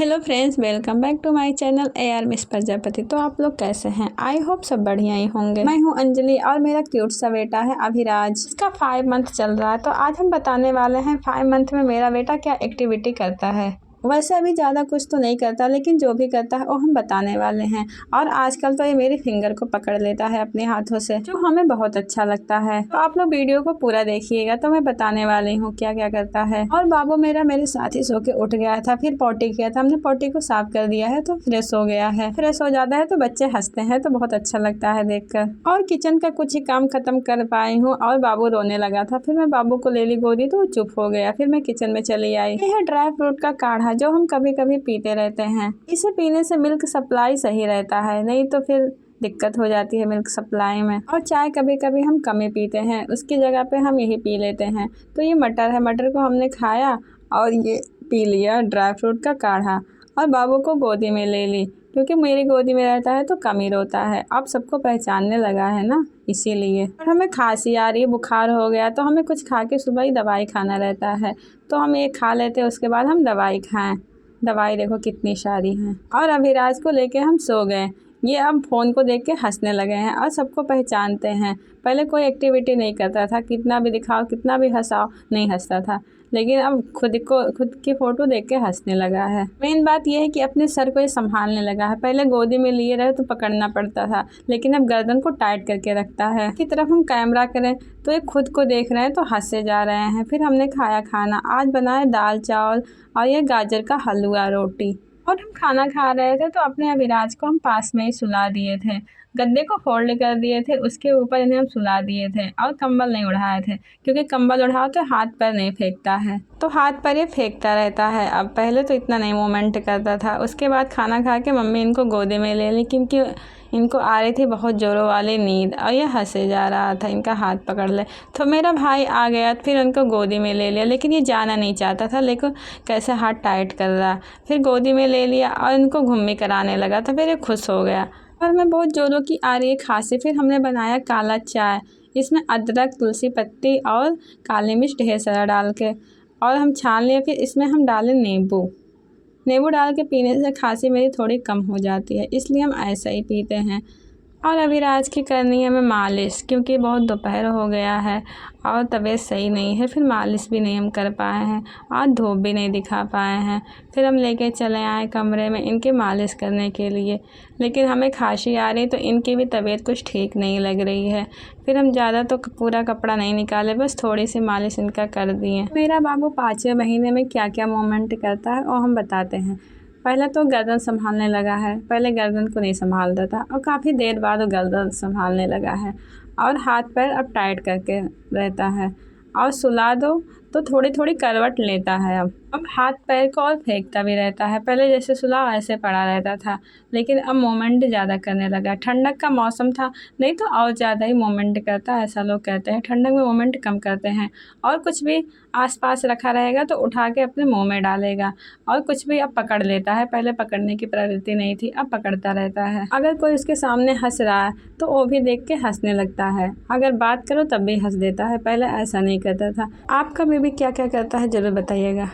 Hello friends, welcome back to my channel AR miss Prajapati. तो आप लोग कैसे हैं? आई होप सब बढ़िया ही होंगे। मैं हूं अंजलि और मेरा क्यूट सा बेटा है अभिराज। इसका 5 मंथ चल रहा है। तो आज हम बताने वाले हैं 5 मंथ में मेरा बेटा क्या एक्टिविटी करता है। वैसे अभी ज़्यादा कुछ तो नहीं करता, लेकिन जो भी करता है वो हम बताने वाले हैं। और आजकल तो ये मेरी फिंगर को पकड़ लेता है अपने हाथों से, जो हमें बहुत अच्छा लगता है। तो आप लोग वीडियो को पूरा देखिएगा, तो मैं बताने वाली हूँ क्या क्या करता है। और बाबू मेरा मेरे साथ ही सो के उठ गया था, फिर पॉटी किया था हमने, पॉटी को साफ कर दिया है तो फ्रेश हो गया है। फ्रेश हो जाता है तो बच्चे हंसते हैं, तो बहुत अच्छा लगता है देखकर। और किचन का कुछ ही काम खत्म कर पाई हूँ और बाबू रोने लगा था। फिर मैं बाबू को ले ली गोदी तो वो चुप हो गया। फिर मैं किचन में चली आई। यह है ड्राई फ्रूट का काढ़ा, जो हम कभी कभी पीते रहते हैं। इसे पीने से मिल्क सप्लाई सही रहता है, नहीं तो फिर दिक्कत हो जाती है मिल्क सप्लाई में। और चाय कभी कभी हम कम ही पीते हैं, उसकी जगह पे हम यही पी लेते हैं। तो ये मटर है, मटर को हमने खाया और ये पी लिया ड्राई फ्रूट का काढ़ा। और बाबू को गोदी में ले ली, क्योंकि मेरी गोदी में रहता है तो कम ही रोता है। अब सबको पहचानने लगा है ना, इसीलिए। और हमें खांसी आ रही है, बुखार हो गया, तो हमें कुछ खा के सुबह ही दवाई खाना रहता है। तो हम ये खा लेते हैं, उसके बाद हम दवाई खाएं। दवाई देखो कितनी सारी हैं। और अभिराज को लेके हम सो गए। ये अब फ़ोन को देख के हंसने लगे हैं और सबको पहचानते हैं। पहले कोई एक्टिविटी नहीं करता था, कितना भी दिखाओ कितना भी हंसाओ नहीं हंसता था, लेकिन अब खुद की फ़ोटो देख के हंसने लगा है। मेन बात यह है कि अपने सर को ये संभालने लगा है। पहले गोदी में लिए रहे तो पकड़ना पड़ता था, लेकिन अब गर्दन को टाइट करके रखता है। की तरफ हम कैमरा करें तो ये खुद को देख रहे हैं तो हंसे जा रहे हैं। फिर हमने खाया खाना, आज बनाए दाल चावल और ये गाजर का हलवा रोटी। और हम खाना खा रहे थे तो अपने अभिराज को हम पास में ही सुला दिए थे। गद्दे को फोल्ड कर दिए थे, उसके ऊपर इन्हें हम सुला दिए थे और कंबल नहीं उड़ाए थे, क्योंकि कंबल उड़ाओ तो हाथ पर नहीं फेंकता है, तो हाथ पर ये फेंकता रहता है। अब पहले तो इतना नहीं मूवमेंट करता था। उसके बाद खाना खा के मम्मी इनको गोदी में ले ली, क्योंकि इनको आ रही थी बहुत ज़ोरों वाली नींद और ये हंसे जा रहा था, इनका हाथ पकड़ ले। तो मेरा भाई आ गया, फिर उनको गोदी में ले लिया, लेकिन ये जाना नहीं चाहता था। लेकिन कैसे हाथ टाइट कर रहा, फिर गोदी में ले लिया और इनको घूमी कराने लगा, तो फिर ये खुश हो गया। और मैं बहुत ज़ोरों की आ रही है खांसी। फिर हमने बनाया काला चाय, इसमें अदरक, तुलसी पत्ती और काली मिर्च ढेर सारा डाल के, और हम छान लिए। फिर इसमें हम डालें नींबू डाल के पीने से खांसी मेरी थोड़ी कम हो जाती है, इसलिए हम ऐसा ही पीते हैं। और अभिराज की करनी है हमें मालिश, क्योंकि बहुत दोपहर हो गया है और तबीयत सही नहीं है। फिर मालिश भी नहीं हम कर पाए हैं और धूप भी नहीं दिखा पाए हैं। फिर हम लेके चले आए कमरे में इनके मालिश करने के लिए, लेकिन हमें खांसी आ रही तो इनकी भी तबीयत कुछ ठीक नहीं लग रही है। फिर हम ज़्यादा तो पूरा कपड़ा नहीं निकाले, बस थोड़ी सी मालिश इनका कर दिए। मेरा बाबू 5वें महीने में क्या क्या मूवमेंट करता है और हम बताते हैं। पहले तो गर्दन संभालने लगा है, पहले गर्दन को नहीं संभालता था और काफ़ी देर बाद वो गर्दन संभालने लगा है। और हाथ पैर अब टाइट करके रहता है, और सुला दो तो थोड़ी थोड़ी करवट लेता है। अब हाथ पैर को और फेंकता भी रहता है। पहले जैसे सुलाओ ऐसे पड़ा रहता था, लेकिन अब मोमेंट ज़्यादा करने लगा। ठंडक का मौसम था, नहीं तो और ज़्यादा ही मोमेंट करता है, ऐसा लोग कहते हैं। ठंडक में मोमेंट कम करते हैं, और कुछ भी आसपास रखा रहेगा तो उठा के अपने मुंह में डालेगा। और कुछ भी अब पकड़ लेता है, पहले पकड़ने की प्रवृत्ति नहीं थी, अब पकड़ता रहता है। अगर कोई उसके सामने हंस रहा है तो वो भी देख के हंसने लगता है, अगर बात करो तब भी हंस देता है, पहले ऐसा नहीं करता था। आपका बेबी क्या क्या करता है ज़रूर बताइएगा।